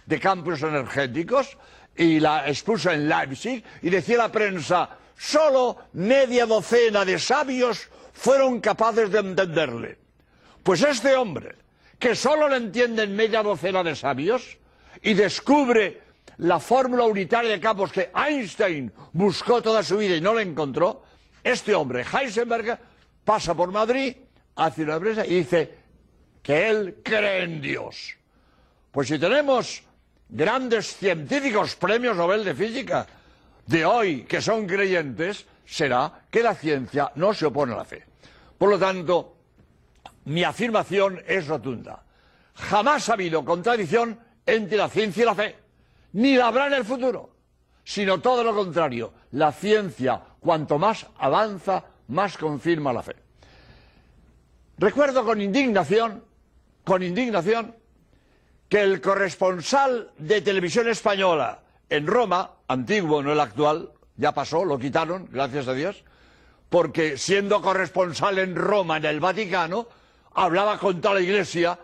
de campos energéticos y la expuso en Leipzig y decía la prensa, solo media docena de sabios fueron capaces de entenderle. Pues este hombre, que solo le entienden media docena de sabios y descubre la fórmula unitaria de campos que Einstein buscó toda su vida y no la encontró, este hombre, Heisenberg, pasa por Madrid, hace una prensa y dice que él cree en Dios. Pues si tenemos grandes científicos, premios Nobel de Física de hoy que son creyentes, será que la ciencia no se opone a la fe. Por lo tanto, mi afirmación es rotunda. Jamás ha habido contradicción entre la ciencia y la fe, ni la habrá en el futuro, sino todo lo contrario. La ciencia, cuanto más avanza, más confirma la fe. Recuerdo con indignación, que el corresponsal de Televisión Española en Roma, antiguo, no el actual, ya pasó, lo quitaron, gracias a Dios, porque siendo corresponsal en Roma, en el Vaticano, hablaba contra la Iglesia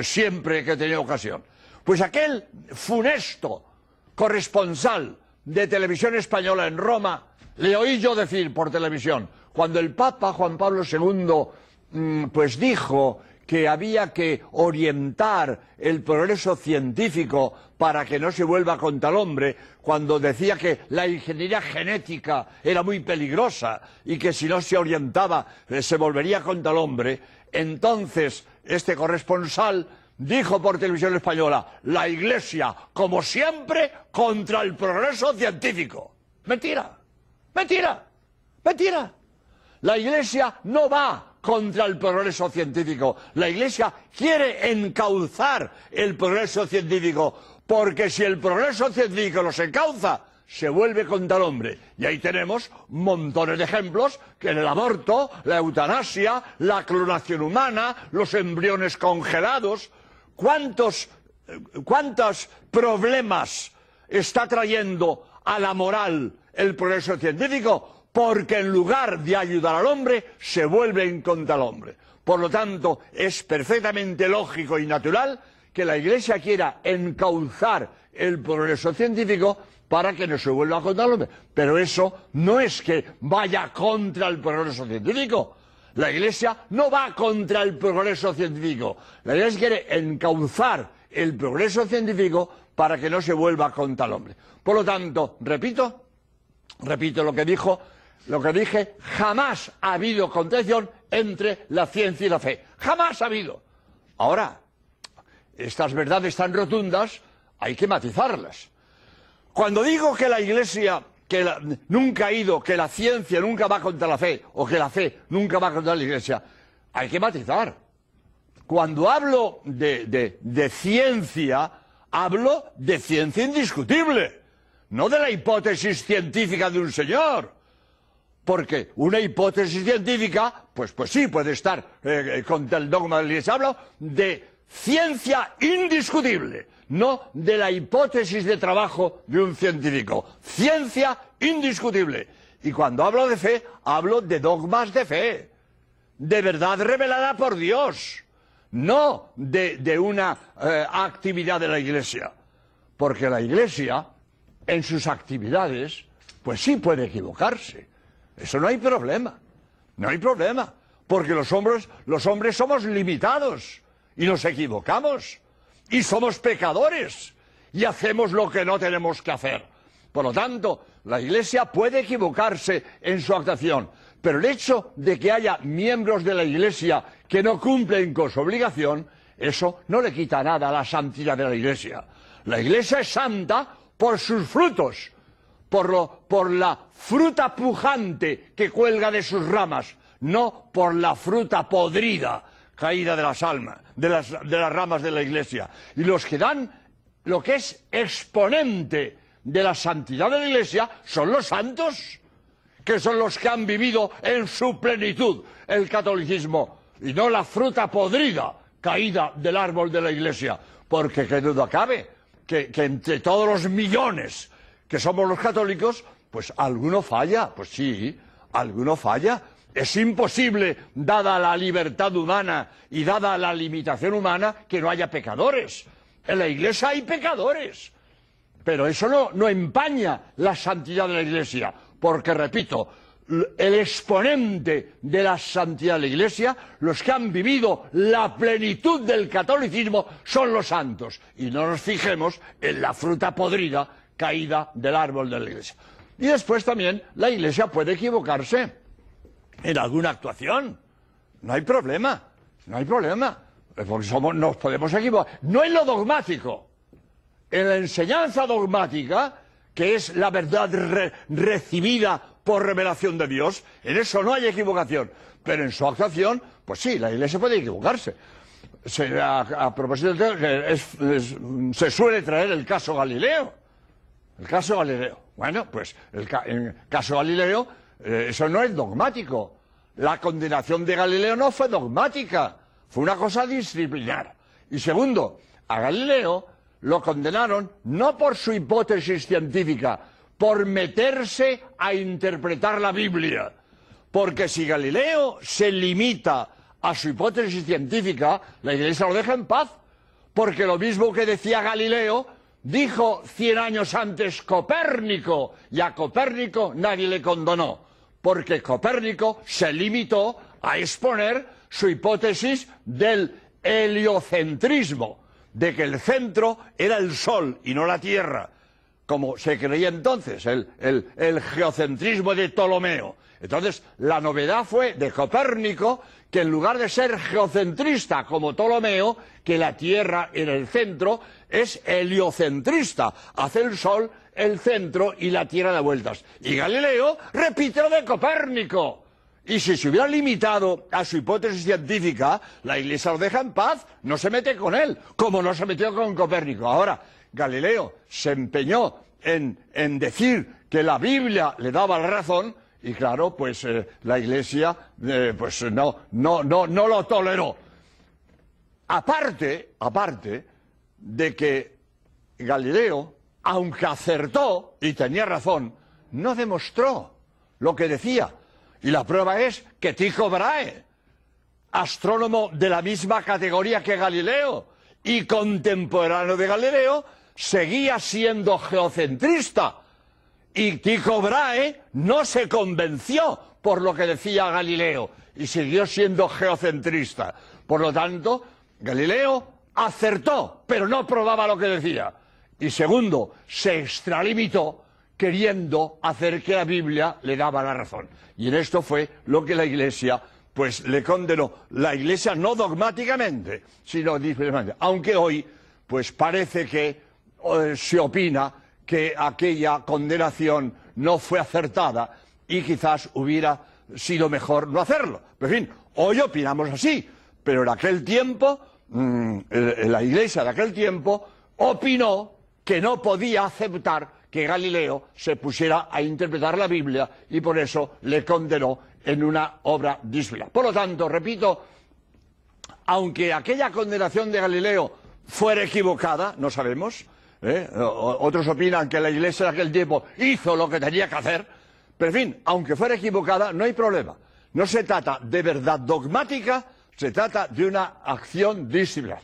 siempre que tenía ocasión. Pues aquel funesto corresponsal de Televisión Española en Roma, le oí yo decir por televisión, cuando el Papa Juan Pablo II pues dijo que había que orientar el progreso científico para que no se vuelva contra el hombre, cuando decía que la ingeniería genética era muy peligrosa y que si no se orientaba se volvería contra el hombre, entonces este corresponsal dijo por Televisión Española, la Iglesia, como siempre, contra el progreso científico. Mentira, mentira, mentira. La Iglesia no va contra el progreso científico. La Iglesia quiere encauzar el progreso científico, porque si el progreso científico los encauza, se vuelve contra el hombre. Y ahí tenemos montones de ejemplos, que en el aborto, la eutanasia, la clonación humana, los embriones congelados, ¿cuántos problemas está trayendo a la moral el progreso científico? Porque en lugar de ayudar al hombre, se vuelven contra el hombre. Por lo tanto, es perfectamente lógico y natural que la Iglesia quiera encauzar el progreso científico para que no se vuelva contra el hombre. Pero eso no es que vaya contra el progreso científico. La Iglesia no va contra el progreso científico. La Iglesia quiere encauzar el progreso científico para que no se vuelva contra el hombre. Por lo tanto, repito lo que dije, jamás ha habido contradicción entre la ciencia y la fe. Jamás ha habido. Ahora, estas verdades tan rotundas hay que matizarlas. Cuando digo que la Iglesia nunca ha ido, que la ciencia nunca va contra la fe, o que la fe nunca va contra la Iglesia, hay que matizar. Cuando hablo de ciencia, hablo de ciencia indiscutible, no de la hipótesis científica de un señor. Porque una hipótesis científica, pues sí, puede estar contra el dogma de la Iglesia. Hablo de ciencia indiscutible, no de la hipótesis de trabajo de un científico. Ciencia indiscutible. Y cuando hablo de fe, hablo de dogmas de fe, de verdad revelada por Dios, no de una actividad de la Iglesia. Porque la Iglesia, en sus actividades, pues sí puede equivocarse. Eso no hay problema, no hay problema, porque los hombres somos limitados y nos equivocamos y somos pecadores y hacemos lo que no tenemos que hacer. Por lo tanto, la Iglesia puede equivocarse en su actuación, pero el hecho de que haya miembros de la Iglesia que no cumplen con su obligación, eso no le quita nada a la santidad de la Iglesia. La Iglesia es santa por sus frutos, por la fruta pujante que cuelga de sus ramas, no por la fruta podrida caída de las almas, de las ramas de la Iglesia. Y los que dan lo que es exponente de la santidad de la Iglesia son los santos, que son los que han vivido en su plenitud el catolicismo, y no la fruta podrida caída del árbol de la Iglesia. Porque qué duda cabe que entre todos los millones que somos los católicos, pues alguno falla. Pues sí, alguno falla. Es imposible, dada la libertad humana y dada la limitación humana, que no haya pecadores. En la Iglesia hay pecadores. Pero eso no empaña la santidad de la Iglesia. Porque, repito, el exponente de la santidad de la Iglesia, los que han vivido la plenitud del catolicismo, son los santos. Y no nos fijemos en la fruta podrida caída del árbol de la Iglesia. Y después también la Iglesia puede equivocarse en alguna actuación. No hay problema, no hay problema. Porque nos podemos equivocar. No en lo dogmático. En la enseñanza dogmática, que es la verdad recibida por revelación de Dios, en eso no hay equivocación. Pero en su actuación, pues sí, la Iglesia puede equivocarse. A propósito de se suele traer el caso Galileo. El caso Galileo. Bueno, pues el caso Galileo, eso no es dogmático. La condenación de Galileo no fue dogmática, fue una cosa disciplinar. Y segundo, a Galileo lo condenaron no por su hipótesis científica, por meterse a interpretar la Biblia. Porque si Galileo se limita a su hipótesis científica, la Iglesia lo deja en paz. Porque lo mismo que decía Galileo, dijo 100 años antes Copérnico, y a Copérnico nadie le condonó. Porque Copérnico se limitó a exponer su hipótesis del heliocentrismo, de que el centro era el Sol y no la Tierra, como se creía entonces, el geocentrismo de Ptolomeo. Entonces, la novedad fue de Copérnico, que en lugar de ser geocentrista como Ptolomeo, que la Tierra era el centro, es heliocentrista, hace el Sol el centro y la Tierra da vueltas. Y Galileo repite lo de Copérnico. Y si se hubiera limitado a su hipótesis científica, la Iglesia lo deja en paz, no se mete con él, como no se metió con Copérnico. Ahora, Galileo se empeñó en decir que la Biblia le daba la razón, y claro, pues la Iglesia pues no lo toleró. Aparte de que Galileo, aunque acertó y tenía razón, no demostró lo que decía. Y la prueba es que Tycho Brahe, astrónomo de la misma categoría que Galileo y contemporáneo de Galileo, seguía siendo geocentrista. Y Tycho Brahe no se convenció por lo que decía Galileo y siguió siendo geocentrista. Por lo tanto, Galileo acertó, pero no probaba lo que decía. Y segundo, se extralimitó queriendo hacer que la Biblia le daba la razón. Y en esto fue lo que la Iglesia pues le condenó. La Iglesia no dogmáticamente, sino disciplinarmente. Aunque hoy pues parece que se opina que aquella condenación no fue acertada y quizás hubiera sido mejor no hacerlo. Pero en fin, hoy opinamos así, pero en aquel tiempo, la Iglesia de aquel tiempo opinó que no podía aceptar que Galileo se pusiera a interpretar la Biblia y por eso le condenó en una obra disciplinar. Por lo tanto, repito, aunque aquella condenación de Galileo fuera equivocada, no sabemos, otros opinan que la Iglesia de aquel tiempo hizo lo que tenía que hacer, pero en fin, aunque fuera equivocada, no hay problema. No se trata de verdad dogmática, se trata de una acción disciplinar.